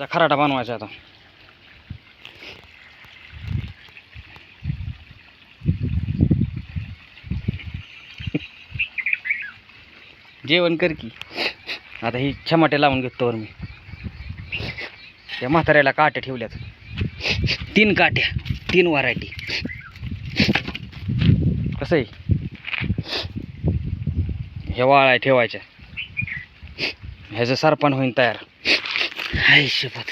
ह्याचा खराटा बनवायचा आता. जेवण कर की. आता ही टमाटे लावून घेतो मी. त्या म्हाताऱ्याला काट्या ठेवल्यात 3 काट्या 3 व्हरायटी. कसं आहे हे वाळाय ठेवायच्या. ह्याचं सरपण होईन तयार. हाय शपथ.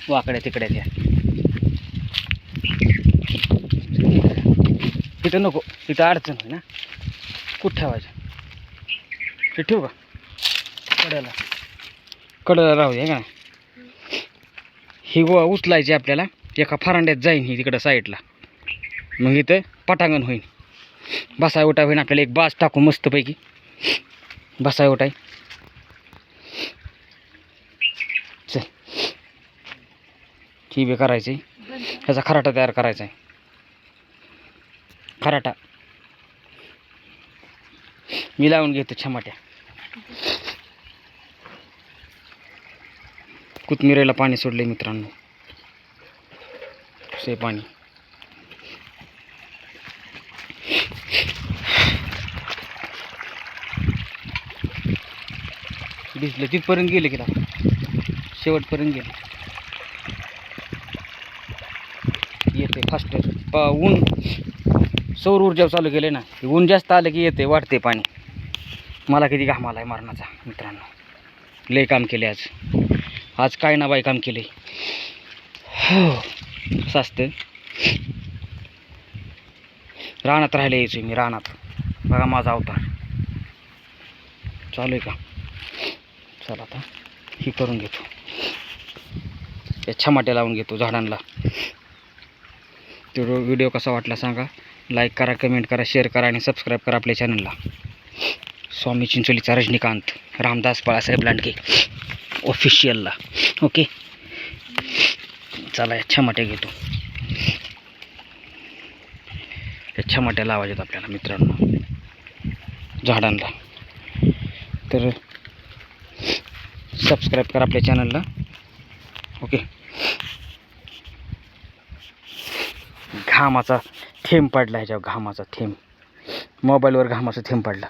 वाकड्या तिकड्या त्या तिथं नको, तिथं अडचण होई ना. कुठं ठेवायचं ते ठेवू का कडेला राहू दे का. ही उचलायची आपल्याला. एका फरांड्यात जाईन ही तिकडं साईडला. मग इथं पटांगण होईन. बसाय उठाय होईन. आपल्याला एक बाज टाकू मस्तपैकी बसाय उठाय. चल ही बी करायची. ह्याचा खराटा तयार करायचा आहे. खराटा मी लावून घेतो टमाट्या. कोथिंबीरीला पाणी सोडले मित्रांनो. से पाणी दिसलं तिथपर्यंत गेले की शेवटपर्यंत गेले. येते फास्ट. ऊन सौर ऊर्जा चालू केले ना. ऊन जास्त आलं की येते वाढते पाणी. मला किती घाम आलाय मरणाचा मित्रांनो. लय काम केले आज. आज काय ना बाई काम केले. असं असतं. रानात राहायला यायचोय मी. रानात बघा माझा अवतार चालू आहे का. चला आता ही करून घेतो. या टमाटे लावून घेतो झाडांना. तो व्हिडिओ कसा वाटला सांगा. लाईक करा, कमेंट करा, शेअर करा आणि सबस्क्राईब करा आपल्या चॅनलला. स्वामी चिंचोलीचा रजनीकांत, रामदास बाळासाहेब लांडगे ऑफिशियलला. ओके चला टमाटे घेतो. टमाटे लावायचे आपल्याला मित्रांनो झाडांना. तर सबस्क्राईब करा आपल्या चॅनलला. ओके. घामाचा थेंब पडला ह्याच्यावर. घामाचा थेंब मोबाईलवर. घामाचा थेंब पडला.